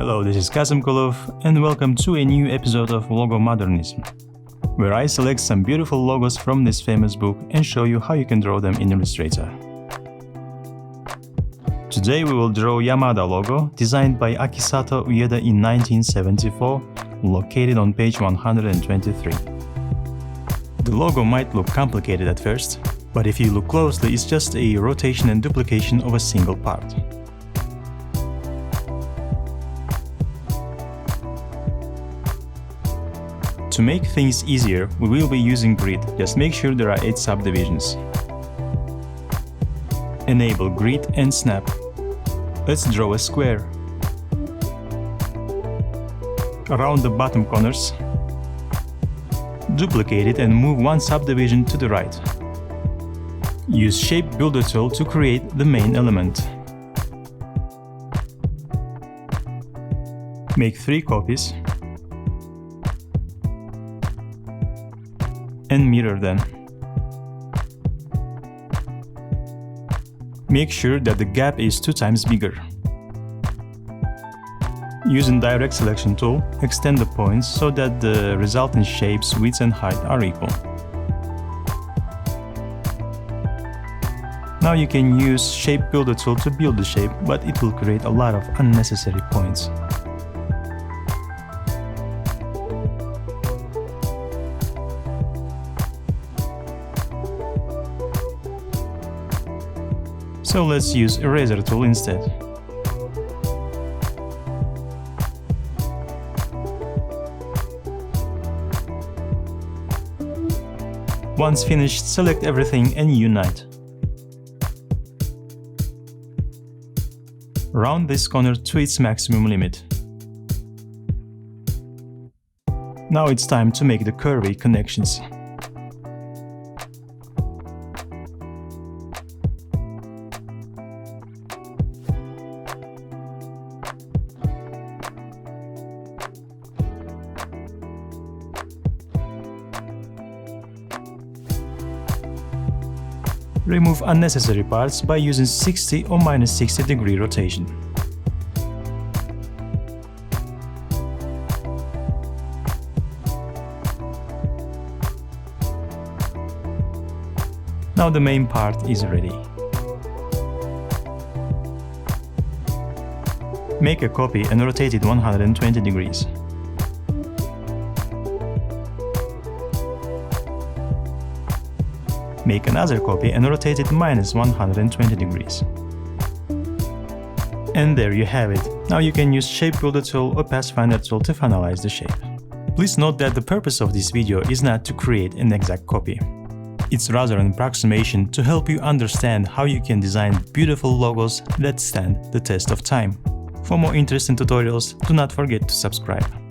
Hello, this is Kasim Kulov, and welcome to a new episode of Logo Modernism, where I select some beautiful logos from this famous book and show you how you can draw them in Illustrator. Today we will draw Yamada logo, designed by Akisato Ueda in 1974, located on page 123. The logo might look complicated at first, but if you look closely, it's just a rotation and duplication of a single part. To make things easier, we will be using grid. Just make sure there are 8 subdivisions. Enable grid and snap. Let's draw a square. Around the bottom corners, duplicate it and move one subdivision to the right. Use Shape Builder tool to create the main element. Make 3 copies and mirror them. Make sure that the gap is 2 times bigger. Using Direct Selection tool, extend the points so that the resultant shapes, width and height are equal. Now you can use Shape Builder tool to build the shape, but it will create a lot of unnecessary points. So let's use Eraser tool instead. Once finished, select everything and unite. Round this corner to its maximum limit. Now it's time to make the curvy connections. Remove unnecessary parts by using 60 or minus 60 degree rotation. Now the main part is ready. Make a copy and rotate it 120 degrees. Make another copy and rotate it minus 120 degrees. And there you have it. Now you can use Shape Builder tool or Pathfinder tool to finalize the shape. Please note that the purpose of this video is not to create an exact copy. It's rather an approximation to help you understand how you can design beautiful logos that stand the test of time. For more interesting tutorials, do not forget to subscribe.